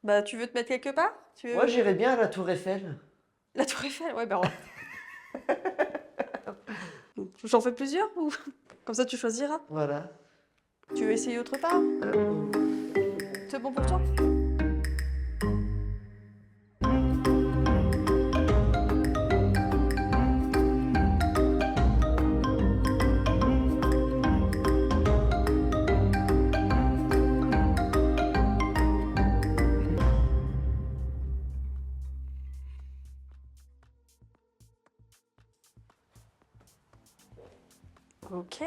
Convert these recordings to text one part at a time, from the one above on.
Bah, tu veux te mettre quelque part? Moi, j'irais bien à la Tour Eiffel. La Tour Eiffel, ouais, bah, j'en fais plusieurs ou comme ça tu choisiras. Voilà. Tu veux essayer autre part? C'est bon pour toi? Ok.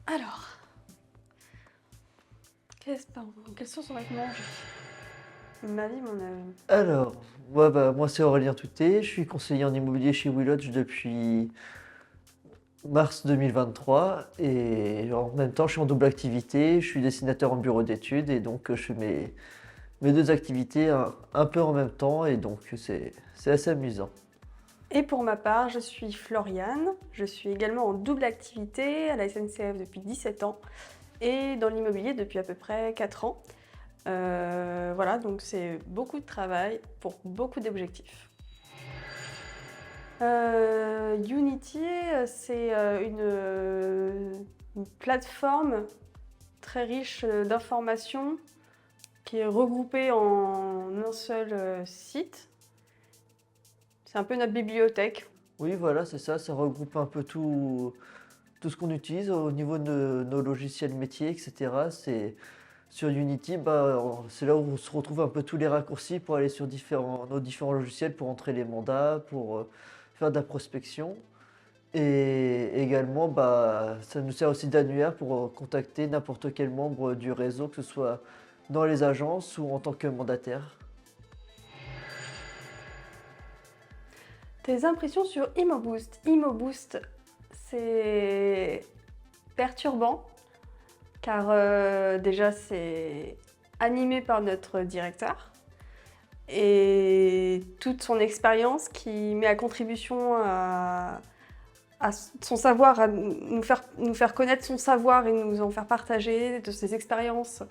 Alors, quelle sauce on va te manger? Ma vie, mon âme. Alors, moi c'est Aurélien Touté, je suis conseiller en immobilier chez Willodge depuis mars 2023 et en même temps je suis en double activité, je suis dessinateur en bureau d'études et donc je fais mes deux activités un peu en même temps et donc c'est assez amusant. Et pour ma part, je suis Floriane. Je suis également en double activité à la SNCF depuis 17 ans et dans l'immobilier depuis à peu près 4 ans. Voilà, donc c'est beaucoup de travail pour beaucoup d'objectifs. Unity, c'est une plateforme très riche d'informations qui est regroupée en un seul site. C'est un peu notre bibliothèque. Oui voilà c'est ça, ça regroupe un peu tout ce qu'on utilise au niveau de nos logiciels métiers etc. Sur Unity, c'est là où on se retrouve un peu tous les raccourcis pour aller sur nos différents logiciels pour entrer les mandats, pour faire de la prospection. Et également, ça nous sert aussi d'annuaire pour contacter n'importe quel membre du réseau, que ce soit dans les agences ou en tant que mandataire. Tes impressions sur ImmoBoost. ImmoBoost, c'est perturbant car déjà c'est animé par notre directeur et toute son expérience qui met à contribution à son savoir, à nous faire connaître son savoir et nous en faire partager de ses expériences,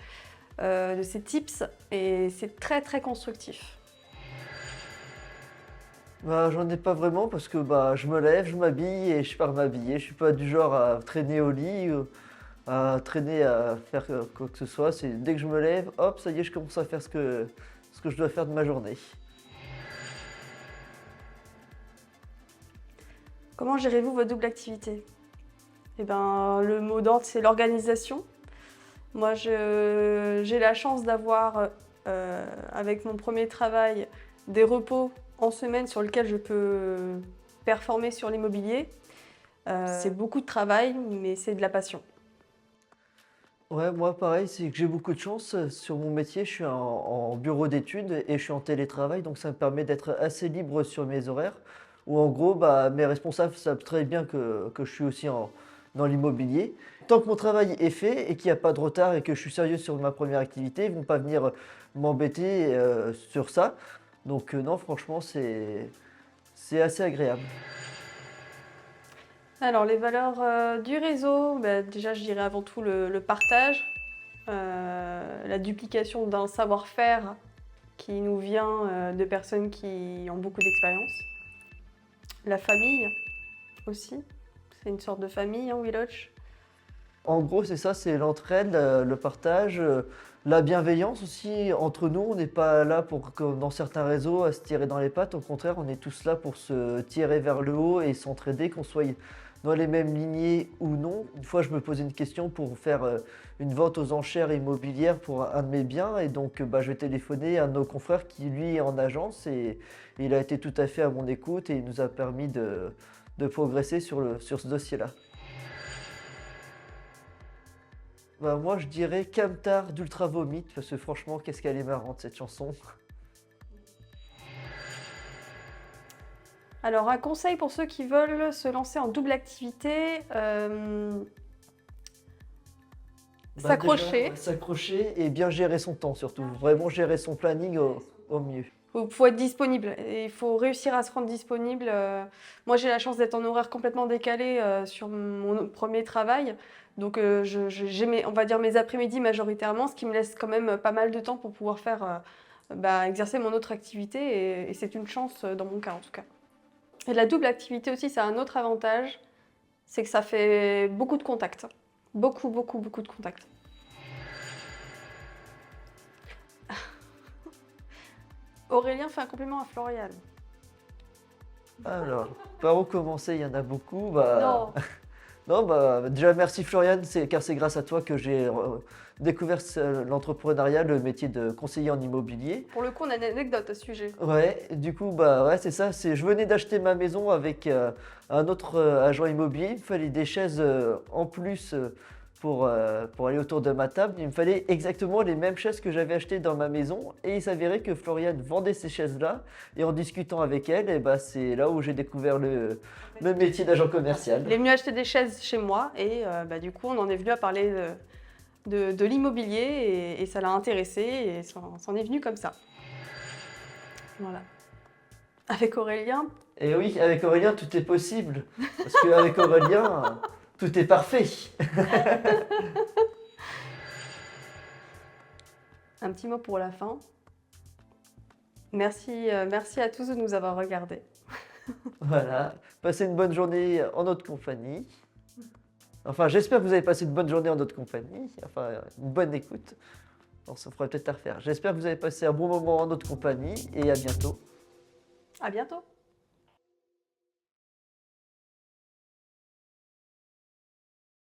de ses tips et c'est très très constructif. J'en ai pas vraiment parce que je me lève, je m'habille et je pars m'habiller. Je suis pas du genre à traîner au lit, à traîner à faire quoi que ce soit. C'est dès que je me lève, hop, ça y est, je commence à faire ce que je dois faire de ma journée. Comment gérez-vous votre double activité? Eh ben, le mot d'ordre, c'est l'organisation. Moi, j'ai la chance d'avoir, avec mon premier travail, des repos en semaine sur lesquels je peux performer sur l'immobilier. C'est beaucoup de travail, mais c'est de la passion. Ouais, moi pareil, c'est que j'ai beaucoup de chance sur mon métier. Je suis en bureau d'études et je suis en télétravail, donc ça me permet d'être assez libre sur mes horaires. Ou en gros, mes responsables savent très bien que je suis aussi dans l'immobilier. Tant que mon travail est fait et qu'il n'y a pas de retard et que je suis sérieux sur ma première activité, ils ne vont pas venir m'embêter sur ça. Donc non, franchement, c'est assez agréable. Alors, les valeurs du réseau, bah, déjà, je dirais avant tout le partage, la duplication d'un savoir-faire qui nous vient de personnes qui ont beaucoup d'expérience. La famille aussi, c'est une sorte de famille, hein, Willodge. En gros, c'est ça, c'est l'entraide, le partage, la bienveillance aussi entre nous. On n'est pas là pour, comme dans certains réseaux, à se tirer dans les pattes. Au contraire, on est tous là pour se tirer vers le haut et s'entraider, qu'on soit dans les mêmes lignées ou non. Une fois, je me posais une question pour faire une vente aux enchères immobilières pour un de mes biens. Et donc, je vais téléphoner à un de nos confrères qui, lui, est en agence. Et il a été tout à fait à mon écoute et il nous a permis de progresser sur ce dossier-là. Moi je dirais Camtar d'Ultra Vomit parce que franchement qu'est-ce qu'elle est marrante cette chanson. Alors, un conseil pour ceux qui veulent se lancer en double activité, s'accrocher. Déjà, s'accrocher et bien gérer son temps surtout. Vraiment gérer son planning au mieux. faut être disponible. Et il faut réussir à se rendre disponible. Moi, j'ai la chance d'être en horaire complètement décalé sur mon premier travail. Donc, j'ai on va dire mes après-midi majoritairement, ce qui me laisse quand même pas mal de temps pour pouvoir faire, exercer mon autre activité. Et c'est une chance dans mon cas, en tout cas. Et la double activité aussi, ça a un autre avantage, c'est que ça fait beaucoup de contacts. Beaucoup, beaucoup, beaucoup de contacts. Aurélien fait un compliment à Floriane. Alors, par où commencer? Il y en a beaucoup. Bah, Non, non, bah, déjà merci Floriane, car c'est grâce à toi que j'ai découvert l'entrepreneuriat, le métier de conseiller en immobilier. pour le coup, on a une anecdote à ce sujet. Ouais, du coup, bah ouais, c'est ça. Je venais d'acheter ma maison avec un autre agent immobilier. Il me fallait des chaises en plus pour aller autour de ma table. Il me fallait exactement les mêmes chaises que j'avais achetées dans ma maison. Et il s'avérait que Floriane vendait ces chaises-là. Et en discutant avec elle, et bah, c'est là où j'ai découvert le métier d'agent commercial. Il est venu acheter des chaises chez moi et du coup, on en est venu à parler de l'immobilier et ça l'a intéressé et c'en est venu comme ça. Voilà. Avec Aurélien, Et oui, avec Aurélien, tout est possible. Parce qu'avec Aurélien, tout est parfait. un petit mot pour la fin. Merci, merci à tous de nous avoir regardés. Voilà. Passez une bonne journée en notre compagnie. Enfin, j'espère que vous avez passé une bonne journée en notre compagnie. Enfin, une bonne écoute. On se fera peut-être à refaire. J'espère que vous avez passé un bon moment en notre compagnie et à bientôt. À bientôt.